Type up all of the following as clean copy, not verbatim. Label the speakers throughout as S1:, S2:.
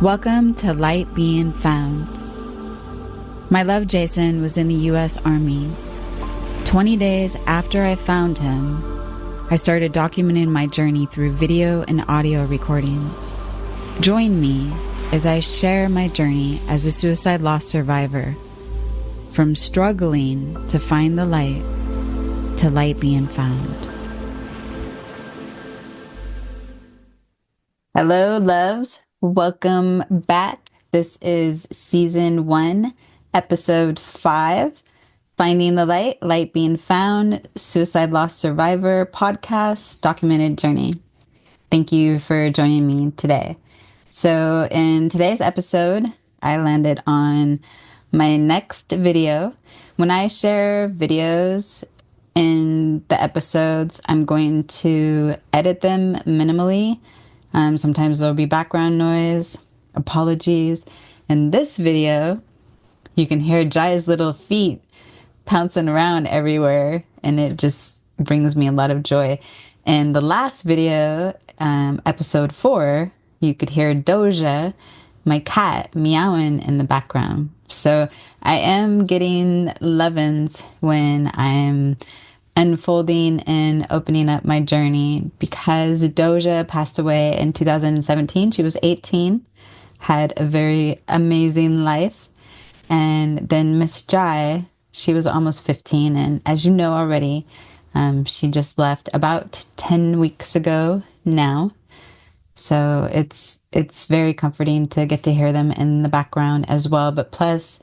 S1: Welcome to Light Being Found. My love Jason was in the U.S. Army. 20 days after I found him, I started documenting my journey through video and audio recordings. Join me as I share my journey as a suicide loss survivor, from struggling to find the light to light being found. Hello, loves. Welcome back. This is season 1, episode 5, Finding the Light, Light Being Found, Suicide Loss Survivor podcast, documented journey. Thank you for joining me today. So in today's episode, I landed on my next video. When I share videos in the episodes, I'm going to edit them minimally. Sometimes there'll be background noise, apologies. In this video, you can hear Jai's little feet pouncing around everywhere, and it just brings me a lot of joy. In the last video, episode 4, you could hear Dojah, my cat, meowing in the background. So I am getting love-ins when I'm unfolding and opening up my journey, because Dojah passed away in 2017. She was 18, had a very amazing life. And then Miss Jai, she was almost 15. And as you know already, she just left about 10 weeks ago now. So it's very comforting to get to hear them in the background as well. But plus,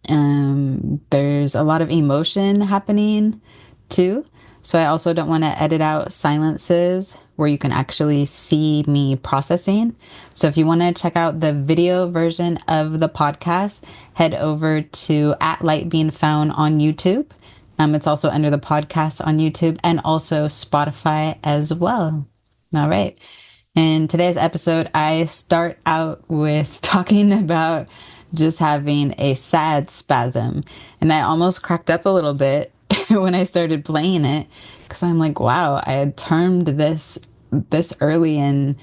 S1: there's a lot of emotion happening too. So I also don't want to edit out silences where you can actually see me processing. So if you want to check out the video version of the podcast, head over to @lightbeingfound on YouTube. It's also under the podcast on YouTube and also Spotify as well. All right. In today's episode, I start out with talking about just having a sad spasm. And I almost cracked up a little bit when I started playing it, because I'm like, wow, I had termed this early in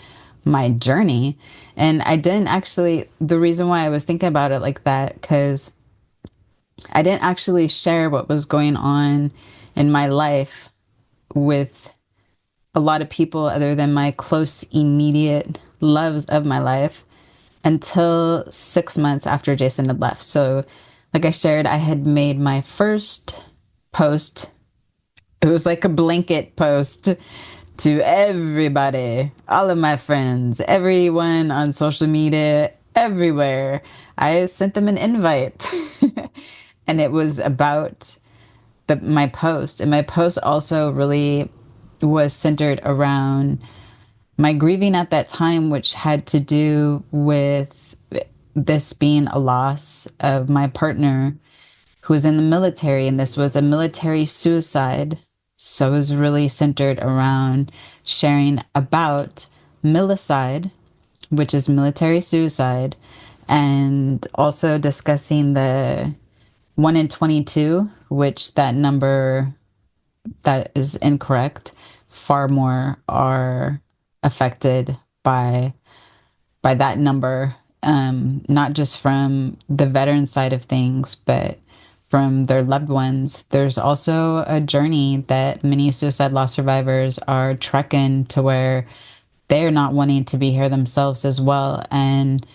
S1: my journey. And I didn't actually, the reason why I was thinking about it like that, because I didn't actually share what was going on in my life with a lot of people other than my close, immediate loves of my life until 6 months after Jason had left. So like I shared, I had made my first post. It was like a blanket post to everybody, all of my friends, everyone on social media, everywhere. I sent them an invite and it was about my post. And my post also really was centered around my grieving at that time, which had to do with this being a loss of my partner who was in the military, and this was a military suicide. So it was really centered around sharing about milicide, which is military suicide, and also discussing the 1 in 22, which that number, that is incorrect. Far more are affected by that number, not just from the veteran side of things, but from their loved ones. There's also a journey that many suicide loss survivors are trekking to, where they're not wanting to be here themselves as well. And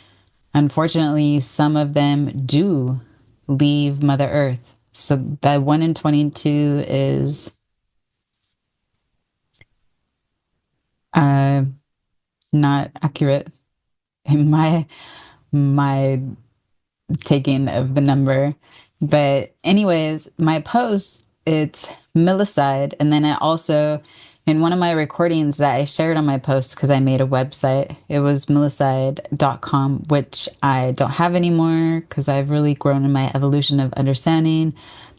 S1: unfortunately, some of them do leave Mother Earth. So that 1 in 22 is not accurate in my taking of the number. But anyways, my post, it's milicide. And then I also, in one of my recordings that I shared on my post, because I made a website, it was milicide.com, which I don't have anymore because I've really grown in my evolution of understanding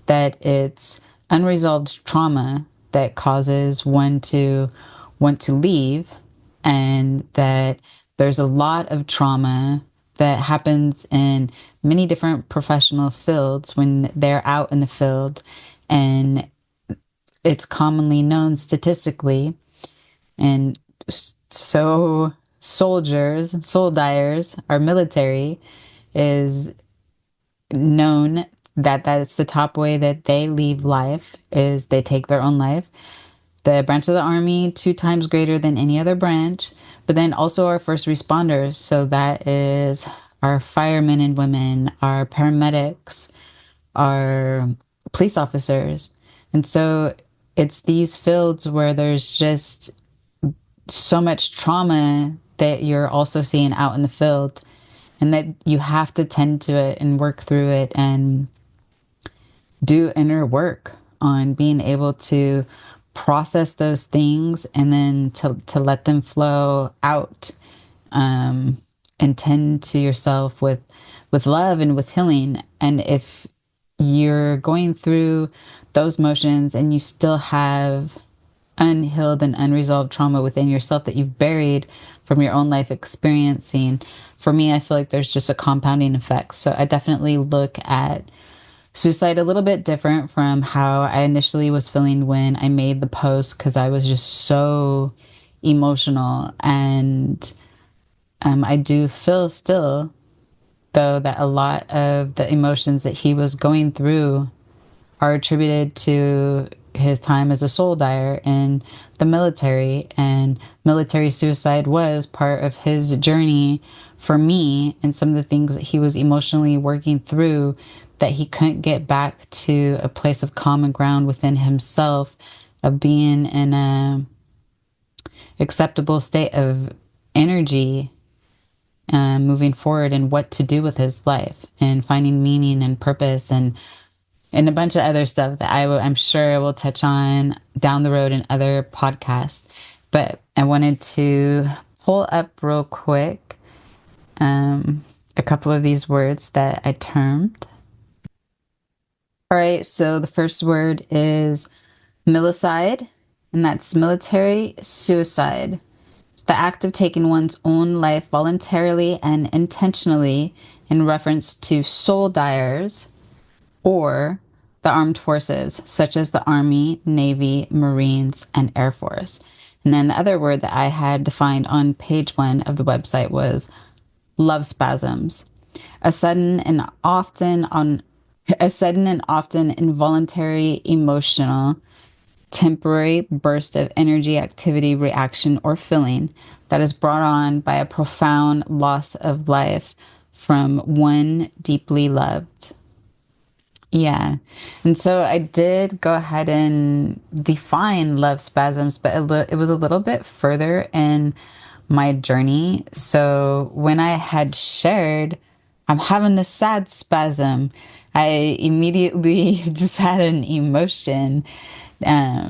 S1: that it's unresolved trauma that causes one to want to leave, and that there's a lot of trauma that happens in many different professional fields when they're out in the field. And it's commonly known statistically, and so soldiers, soul dyers, our military is known that that's the top way that they leave life is they take their own life. The branch of the army, 2 times greater than any other branch, but then also our first responders. So that is our firemen and women, our paramedics, our police officers. And so it's these fields where there's just so much trauma that you're also seeing out in the field, and that you have to tend to it and work through it and do inner work on being able to process those things and then to let them flow out, and tend to yourself with love and with healing. And if you're going through those motions and you still have unhealed and unresolved trauma within yourself that you've buried from your own life experiencing, for me, I feel like there's just a compounding effect. So I definitely look at suicide a little bit different from how I initially was feeling when I made the post, because I was just so emotional. And I do feel still, though, that a lot of the emotions that he was going through are attributed to his time as a soul dyer in the military. And military suicide was part of his journey for me, and some of the things that he was emotionally working through that he couldn't get back to a place of common ground within himself, of being in a acceptable state of energy, moving forward, and what to do with his life and finding meaning and purpose, and a bunch of other stuff that I'm sure I will touch on down the road in other podcasts. But I wanted to pull up real quick a couple of these words that I termed. All right, so the first word is milicide, and that's military suicide. It's the act of taking one's own life voluntarily and intentionally in reference to soul dyers or the armed forces, such as the Army, Navy, Marines, and Air Force. And then the other word that I had defined on page 1 of the website was lovespasms, a sudden and often involuntary emotional temporary burst of energy, activity, reaction, or feeling that is brought on by a profound loss of life from one deeply loved. Yeah. And so I did go ahead and define love spasms, but it was a little bit further in my journey. So when I had shared, I'm having this sad spasm, I immediately just had an emotion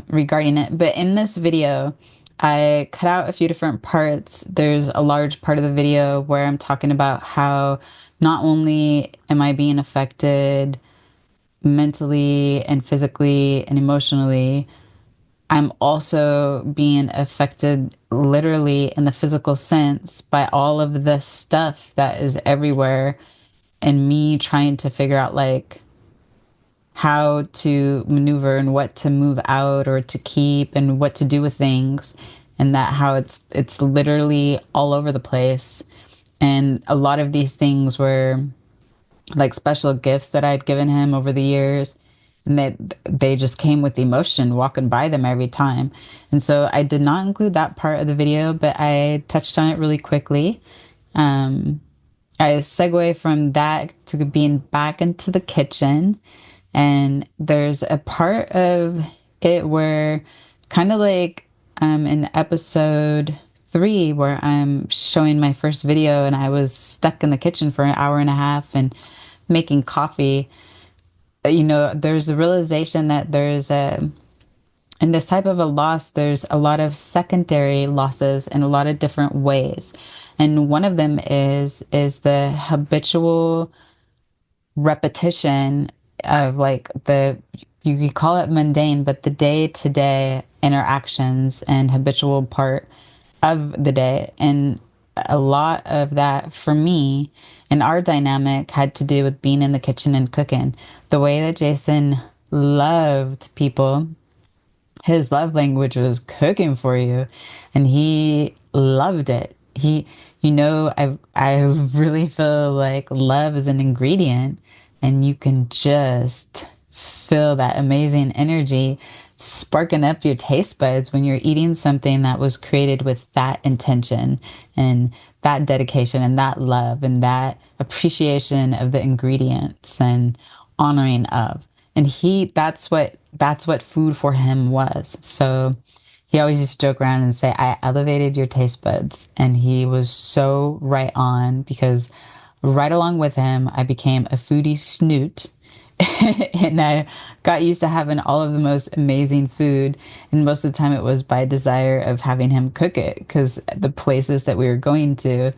S1: regarding it. But in this video, I cut out a few different parts. There's a large part of the video where I'm talking about how not only am I being affected mentally and physically and emotionally, I'm also being affected literally in the physical sense by all of the stuff that is everywhere, and me trying to figure out like how to maneuver and what to move out or to keep and what to do with things, and that how it's literally all over the place. And a lot of these things were like special gifts that I'd given him over the years, and they just came with emotion walking by them every time. And so I did not include that part of the video, but I touched on it really quickly. I segue from that to being back into the kitchen, and there's a part of it where kind of like in episode 3 where I'm showing my first video and I was stuck in the kitchen for an hour and a half and making coffee. You know, there's a realization that there's a in this type of a loss, there's a lot of secondary losses in a lot of different ways. And one of them is the habitual repetition of like you could call it mundane, but the day-to-day interactions and habitual part of the day. And a lot of that for me and our dynamic had to do with being in the kitchen and cooking. The way that Jason loved people, his love language was cooking for you, and he loved it. I really feel like love is an ingredient, and you can just feel that amazing energy sparking up your taste buds when you're eating something that was created with that intention and that dedication and that love and that appreciation of the ingredients and honoring of. And that's what food for him was. So he always used to joke around and say, I elevated your taste buds. And he was so right on, because right along with him, I became a foodie snoot. And I got used to having all of the most amazing food. And most of the time it was by desire of having him cook it, because the places that we were going to,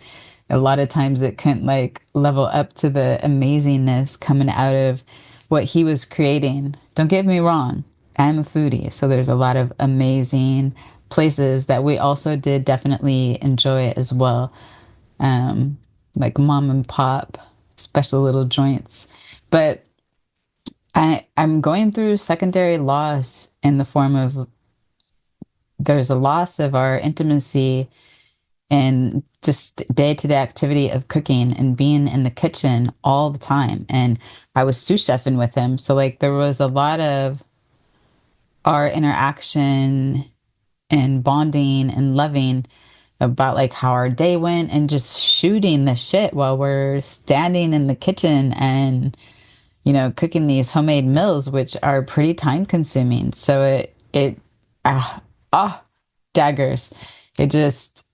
S1: a lot of times it couldn't like level up to the amazingness coming out of what he was creating. Don't get me wrong, I'm a foodie, so there's a lot of amazing places that we also did definitely enjoy as well, like mom and pop, special little joints. But I'm going through secondary loss in the form of there's a loss of our intimacy and just day-to-day activity of cooking and being in the kitchen all the time. And I was sous chefing with him. So like there was a lot of our interaction and bonding and loving about like how our day went and just shooting the shit while we're standing in the kitchen and cooking these homemade meals, which are pretty time consuming. So ah, ah, daggers. It just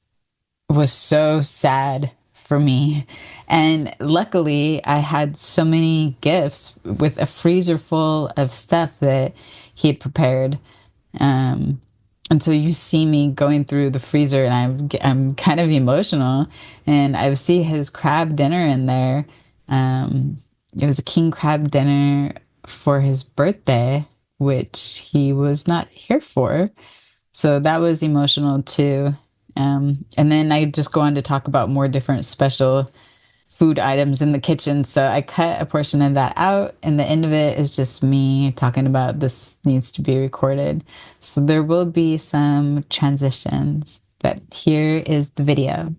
S1: was so sad for me. And luckily, I had so many gifts with a freezer full of stuff that he had prepared. Um, and so you see me going through the freezer, and I'm kind of emotional. And I see his crab dinner in there. It was a king crab dinner for his birthday, which he was not here for. So that was emotional too. And then I just go on to talk about more different special food items in the kitchen. So I cut a portion of that out, and the end of it is just me talking about this needs to be recorded. So there will be some transitions, but here is the video.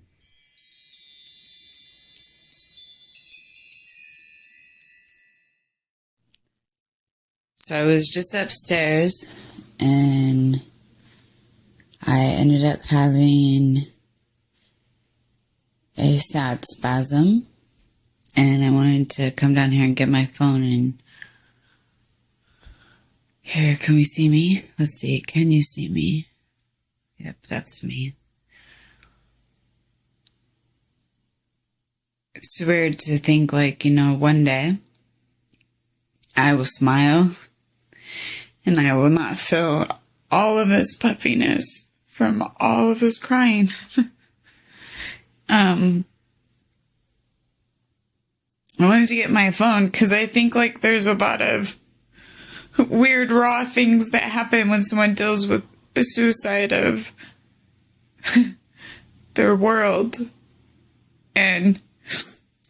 S1: So I was just upstairs and I ended up having a sad spasm, and I wanted to come down here and get my phone. And here, can we see me? Let's see, can you see me? Yep, that's me. It's weird to think like, one day I will smile and I will not feel all of this puffiness from all of this crying. I wanted to get my phone because I think like there's a lot of weird raw things that happen when someone deals with a suicide of their world. And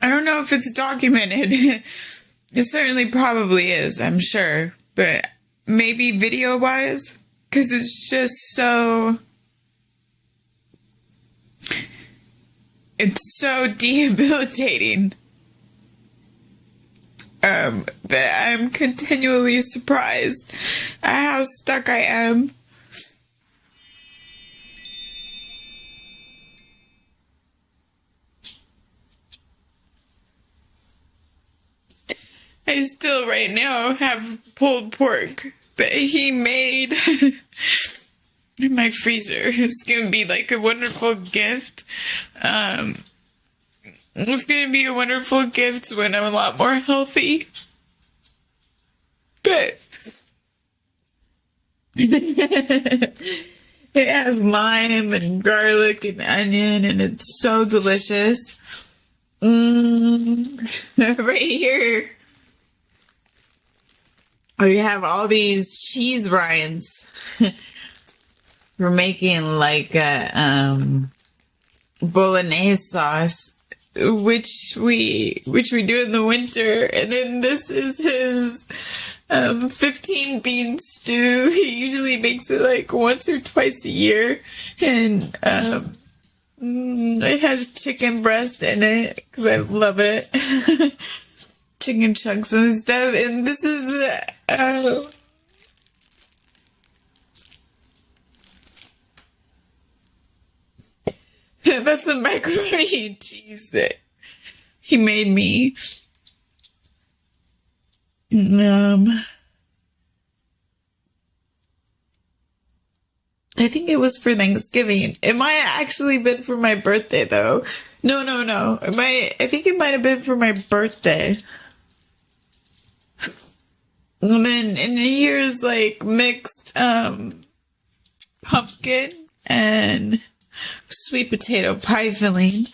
S1: I don't know if it's documented. It certainly probably is, I'm sure. But maybe video-wise, because it's just so... It's so debilitating that I'm continually surprised at how stuck I am. I still right now have pulled pork that he made in my freezer. It's gonna be like a wonderful gift. It's gonna be a wonderful gift when I'm a lot more healthy. But it has lime and garlic and onion, and it's so delicious. Right here, we have all these cheese rinds. We're making like a bolognese sauce, which we do in the winter. And then this is his 15 bean stew. He usually makes it like once or twice a year. And
S2: It has chicken breast in it because I love it. Chicken chunks and stuff. And this is that's a macaroni and cheese that he made me. I think it was for Thanksgiving. It might have actually been for my birthday though. No. I think it might have been for my birthday. And then in here's like mixed pumpkin and sweet potato pie filling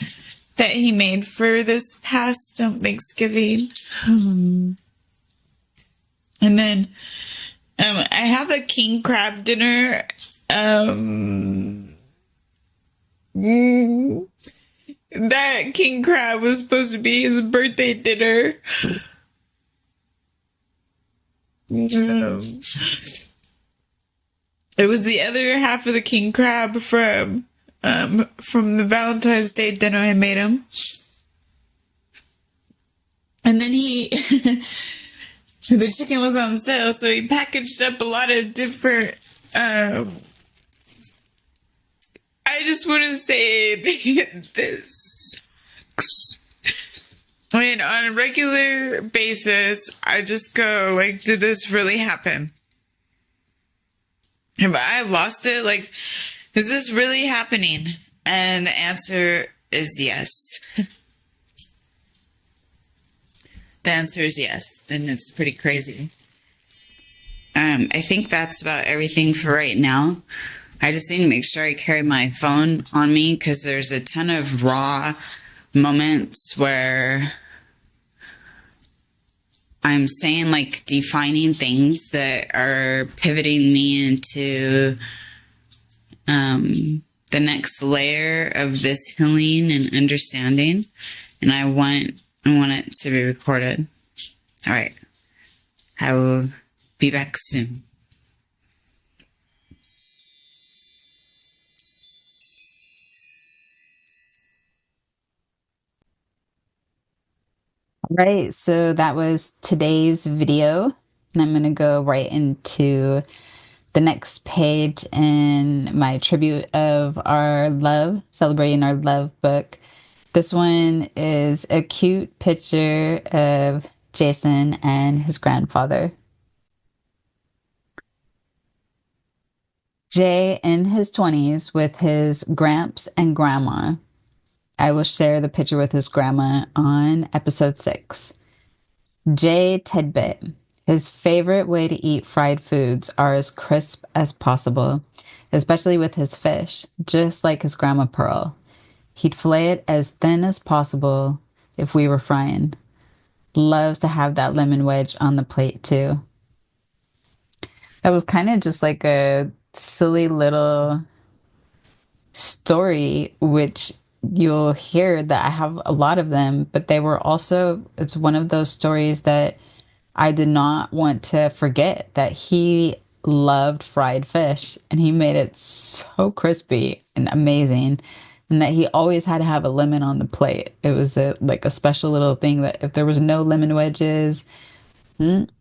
S2: that he made for this past Thanksgiving. And then I have a king crab dinner. That king crab was supposed to be his birthday dinner. It was the other half of the king crab from the Valentine's Day dinner I made him. And then the chicken was on sale, so he packaged up a lot of different, I just want to say this. I mean, on a regular basis, I just go, like, did this really happen? Have I lost it? Like, is this really happening? And the answer is yes. The answer is yes. And it's pretty crazy. I think that's about everything for right now. I just need to make sure I carry my phone on me because there's a ton of raw moments where I'm saying like defining things that are pivoting me into the next layer of this healing and understanding. And I want it to be recorded. All right. I will be back soon.
S1: Right, so that was today's video, and I'm going to go right into the next page in my tribute of our love, celebrating our love book. This one is a cute picture of Jason and his grandfather. Jay in his 20s with his gramps and grandma. I will share the picture with his grandma on episode 6. Jay Tidbit. His favorite way to eat fried foods are as crisp as possible, especially with his fish, just like his grandma Pearl. He'd fillet it as thin as possible if we were frying. Loves to have that lemon wedge on the plate too. That was kind of just like a silly little story, which you'll hear that I have a lot of them, but they were also, it's one of those stories that I did not want to forget that he loved fried fish and he made it so crispy and amazing, and that he always had to have a lemon on the plate. It was like a special little thing that if there was no lemon wedges, and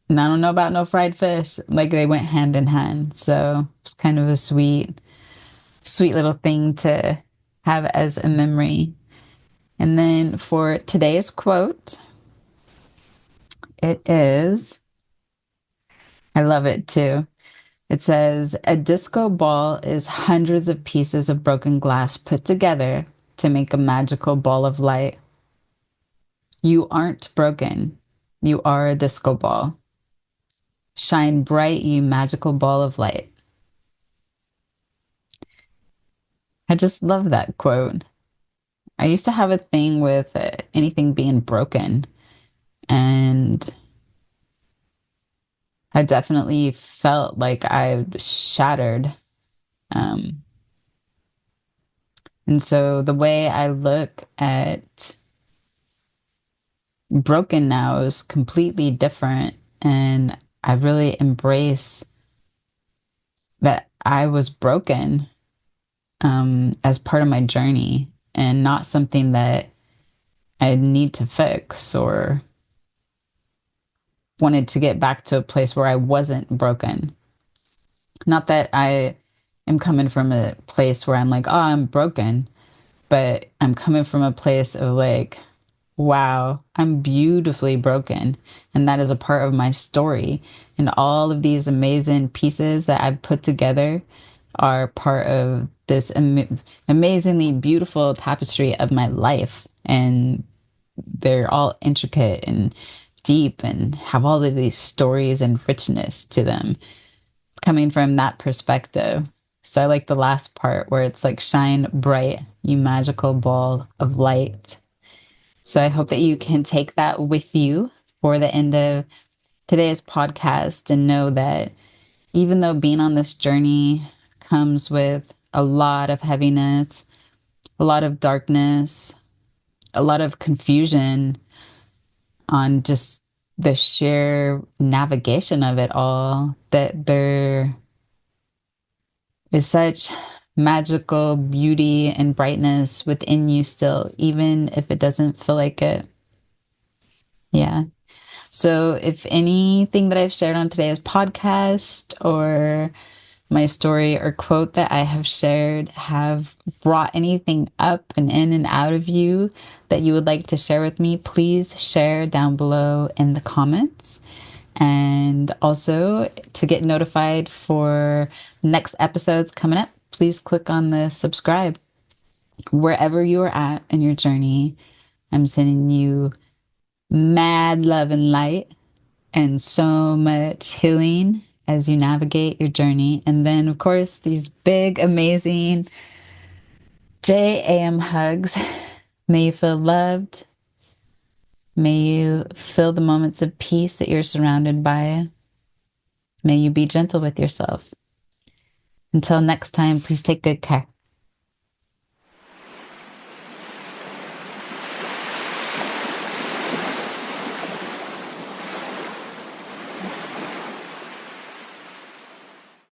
S1: I don't know about no fried fish, like they went hand in hand. So it's kind of a sweet little thing to have as a memory. And then for today's quote, it is, I love it too. It says, a disco ball is hundreds of pieces of broken glass put together to make a magical ball of light. You aren't broken. You are a disco ball. Shine bright, you magical ball of light. I just love that quote. I used to have a thing with anything being broken, and I definitely felt like I shattered. And so the way I look at broken now is completely different. And I really embrace that I was broken as part of my journey and not something that I need to fix or wanted to get back to a place where I wasn't broken. Not that I am coming from a place where I'm like, oh, I'm broken, but I'm coming from a place of like, wow, I'm beautifully broken. And that is a part of my story. And all of these amazing pieces that I've put together are part of this amazingly beautiful tapestry of my life. And they're all intricate and deep and have all of these stories and richness to them coming from that perspective. So I like the last part where it's like, shine bright, you magical ball of light. So I hope that you can take that with you for the end of today's podcast and know that even though being on this journey comes with a lot of heaviness, a lot of darkness, a lot of confusion on just the sheer navigation of it all, that there is such magical beauty and brightness within you still, even if it doesn't feel like it. Yeah. So, if anything that I've shared on today's podcast or my story or quote that I have shared have brought anything up and in and out of you that you would like to share with me, please share down below in the comments. And also to get notified for next episodes coming up, please click on the subscribe. Wherever you are at in your journey, I'm sending you mad love and light and so much healing as you navigate your journey. And then, of course, these big, amazing JAM hugs. May you feel loved. May you feel the moments of peace that you're surrounded by. May you be gentle with yourself. Until next time, please take good care.